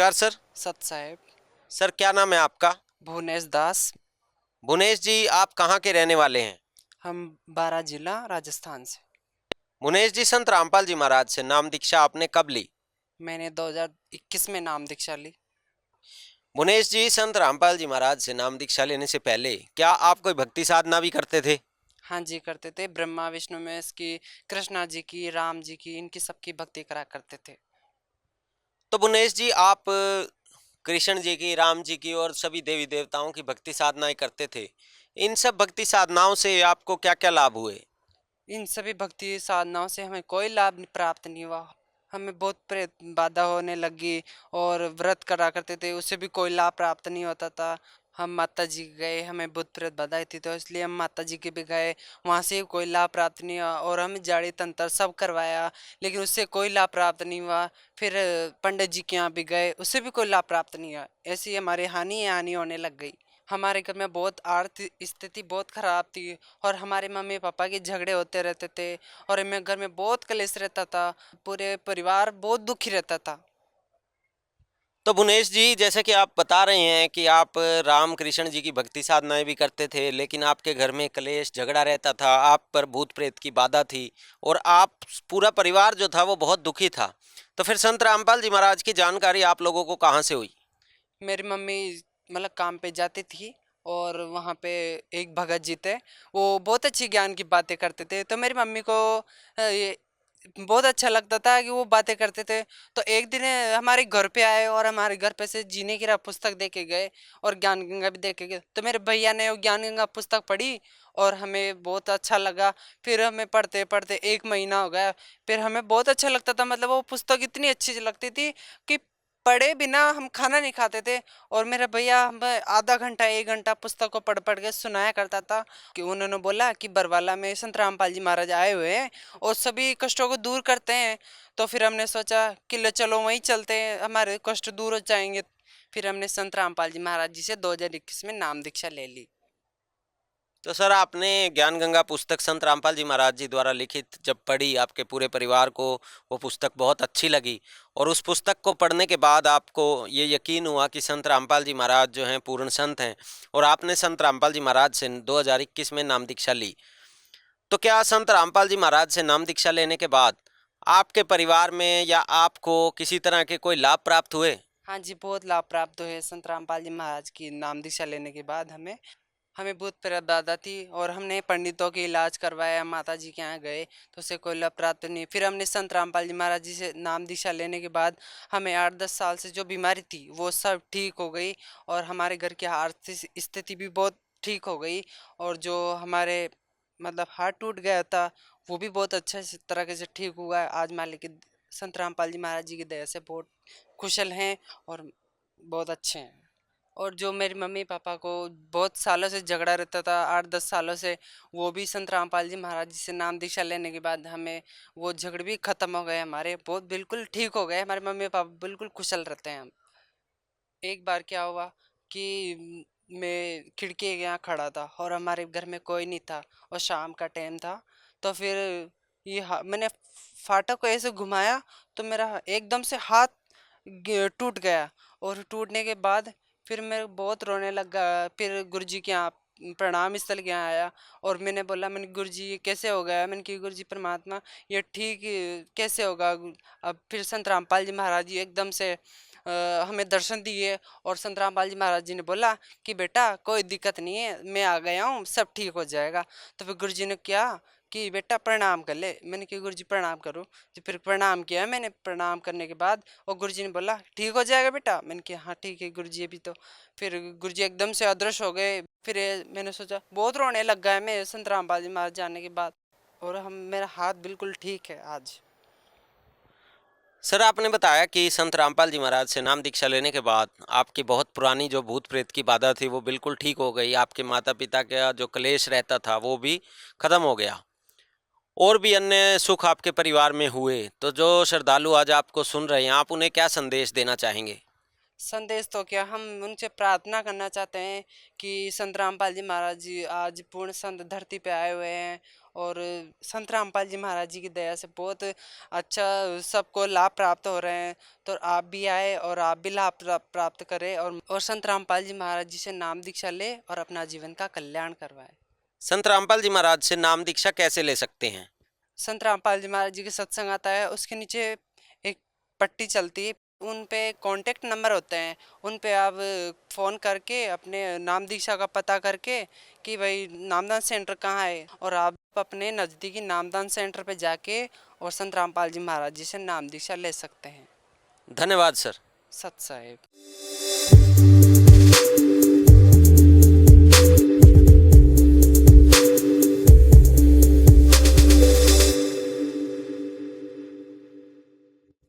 नमस्कार सर। सत साहेब। सर क्या नाम है आपका? भुवनेश दास। भुवनेश जी, आप कहाँ के रहने वाले हैं? हम बारा जिला राजस्थान से। भुवनेश जी, संत रामपाल जी महाराज से नाम दीक्षा आपने कब ली? मैंने 2021 में नाम दीक्षा ली। भुवनेश जी, संत रामपाल जी महाराज से नाम दीक्षा लेने से पहले क्या आप कोई भक्ति साधना भी करते थे? हाँ जी, करते थे। ब्रह्मा विष्णु महेश की, कृष्णा जी की, राम जी की, इनकी सबकी भक्ति करा करते थे। तो भुवनेश जी, आप कृष्ण जी की, राम जी की और सभी देवी देवताओं की भक्ति साधनाएं करते थे। इन सब भक्ति साधनाओं से आपको क्या क्या लाभ हुए? इन सभी भक्ति साधनाओं से हमें कोई लाभ प्राप्त नहीं हुआ। हमें बहुत प्रेत बाधा होने लगी और व्रत करा करते थे, उससे भी कोई लाभ प्राप्त नहीं होता था। हम माता जी गए, हमें भूत प्रेत बाधाएं थी तो इसलिए हम माता जी के भी गए, वहाँ से भी कोई लाभ प्राप्त नहीं हुआ और हमें जाड़ी तंत्र सब करवाया, लेकिन उससे कोई लाभ प्राप्त नहीं हुआ। फिर पंडित जी के यहाँ भी गए, उससे भी कोई लाभ प्राप्त नहीं हुआ। ऐसी हमारी हानि होने लग गई। हमारे घर में बहुत आर्थिक स्थिति बहुत खराब थी और हमारे मम्मी पापा के झगड़े होते रहते थे और हमें घर में बहुत कलेश रहता था। पूरे परिवार बहुत दुखी रहता था। तो भुवनेश जी, जैसे कि आप बता रहे हैं कि आप राम कृष्ण जी की भक्ति साधनाएं भी करते थे, लेकिन आपके घर में कलेश झगड़ा रहता था, आप पर भूत प्रेत की बाधा थी और आप पूरा परिवार जो था वो बहुत दुखी था। तो फिर संत रामपाल जी महाराज की जानकारी आप लोगों को कहाँ से हुई? मेरी मम्मी मतलब काम पे जाती थी और वहाँ पे एक भगत जी थे, वो बहुत अच्छी ज्ञान की बातें करते थे, तो मेरी मम्मी को ये बहुत अच्छा लगता था कि वो बातें करते थे। तो एक दिन हमारे घर पे आए और हमारे घर पे से जीने की राह पुस्तक दे के गए और ज्ञान गंगा भी दे के गए, तो मेरे भैया ने वो ज्ञान गंगा पुस्तक पढ़ी और हमें बहुत अच्छा लगा। फिर हमें पढ़ते पढ़ते एक महीना हो गया, फिर हमें बहुत अच्छा लगता था। मतलब वो पुस्तक इतनी अच्छी लगती थी कि पढ़े बिना हम खाना नहीं खाते थे। और मेरा भैया हमें आधा घंटा एक घंटा पुस्तक को पढ़ पढ़ के सुनाया करता था कि उन्होंने बोला कि बरवाला में संत रामपाल जी महाराज आए हुए हैं और सभी कष्टों को दूर करते हैं। तो फिर हमने सोचा कि ले चलो वहीं चलते हैं, हमारे कष्ट दूर हो जाएंगे। फिर हमने संत रामपाल जी महाराज जी से 2021 में नाम दीक्षा ले ली। तो सर, आपने ज्ञान गंगा पुस्तक संत रामपाल जी महाराज जी द्वारा लिखित जब पढ़ी, आपके पूरे परिवार को वो पुस्तक बहुत अच्छी लगी और उस पुस्तक को पढ़ने के बाद आपको ये यकीन हुआ कि संत रामपाल जी महाराज जो हैं पूर्ण संत हैं और आपने संत रामपाल जी महाराज से 2021 में नाम दीक्षा ली। तो क्या संत रामपाल जी महाराज से नाम दीक्षा लेने के बाद आपके परिवार में या आपको किसी तरह के कोई लाभ प्राप्त हुए? हाँ जी, बहुत लाभ प्राप्त हुए संत रामपाल जी महाराज की नाम दीक्षा लेने के बाद। हमें हमें बहुत प्रेरणादाता थी और हमने पंडितों के इलाज करवाया, माता जी के यहाँ गए तो उससे कोई लाभ प्राप्त नहीं। फिर हमने संत रामपाल जी महाराज जी से नाम दीक्षा लेने के बाद हमें 8-10 साल से जो बीमारी थी वो सब ठीक हो गई और हमारे घर की आर्थिक स्थिति भी बहुत ठीक हो गई। और जो हमारे मतलब हार्ट टूट गया था वो भी बहुत अच्छे से तरीके से ठीक हुआ है। आज मालिक की संत रामपाल जी महाराज जी की दया से बहुत कुशल हैं और बहुत अच्छे हैं। और जो मेरी मम्मी पापा को बहुत सालों से झगड़ा रहता था, 8-10 सालों से, वो भी संत रामपाल जी महाराज जी से नाम दीक्षा लेने के बाद हमें वो झगड़े भी खत्म हो गए, हमारे बहुत बिल्कुल ठीक हो गए। हमारे मम्मी पापा बिल्कुल कुशल रहते हैं हम। एक बार क्या हुआ कि मैं खिड़की के यहाँ खड़ा था और हमारे घर में कोई नहीं था और शाम का टाइम था। तो फिर मैंने फाटक को ऐसे घुमाया तो मेरा एकदम से हाथ टूट गया। और टूटने के बाद फिर मैं बहुत रोने लगा। फिर गुरुजी के यहाँ प्रणाम स्थल के यहाँ आया और मैंने गुरुजी ये कैसे हो गया। मैंने कि गुरुजी परमात्मा ये ठीक कैसे होगा। अब फिर संत रामपाल जी महाराज जी एकदम से हमें दर्शन दिए और संत रामपाल जी महाराज जी ने बोला कि बेटा कोई दिक्कत नहीं है, मैं आ गया हूँ, सब ठीक हो जाएगा। तो फिर गुरुजी ने क्या कि बेटा प्रणाम कर ले। मैंने कि गुरुजी प्रणाम करूँ। तो फिर प्रणाम किया मैंने। प्रणाम करने के बाद और गुरुजी ने बोला ठीक हो जाएगा बेटा। मैंने कहा हाँ ठीक है गुरुजी अभी तो। फिर गुरुजी एकदम से अदृश्य हो गए। फिर मैंने सोचा बहुत रोने लग गया मैं संत रामपाल जी महाराज जाने के बाद। और हम मेरा हाथ बिल्कुल ठीक है आज। सर, आपने बताया कि संत रामपाल जी महाराज से नाम दीक्षा लेने के बाद आपकी बहुत पुरानी जो भूत प्रेत की बाधा थी वो बिल्कुल ठीक हो गई, आपके माता पिता का जो कलेश रहता था वो भी खत्म हो गया और भी अन्य सुख आपके परिवार में हुए। तो जो श्रद्धालु आज आपको सुन रहे हैं, आप उन्हें क्या संदेश देना चाहेंगे? संदेश तो क्या, हम उनसे प्रार्थना करना चाहते हैं कि संत रामपाल जी महाराज जी आज पूर्ण संत धरती पे आए हुए हैं और संत रामपाल जी महाराज जी की दया से बहुत अच्छा सबको लाभ प्राप्त हो रहे हैं। तो आप भी आए और आप भी लाभ प्राप्त करें और संत रामपाल जी महाराज जी से नाम दीक्षा ले और अपना जीवन का कल्याण करवाए। संत रामपाल जी महाराज से नाम दीक्षा कैसे ले सकते हैं? संत रामपाल जी महाराज जी के सत्संग आता है, उसके नीचे एक पट्टी चलती है, उन पे कांटेक्ट नंबर होते हैं, उन पे आप फ़ोन करके अपने नाम दीक्षा का पता करके कि भाई नामदान सेंटर कहाँ है, और आप अपने नज़दीकी नामदान सेंटर पे जाके और संत रामपाल जी महाराज जी से नाम दीक्षा ले सकते हैं। धन्यवाद सर। सत साहिब।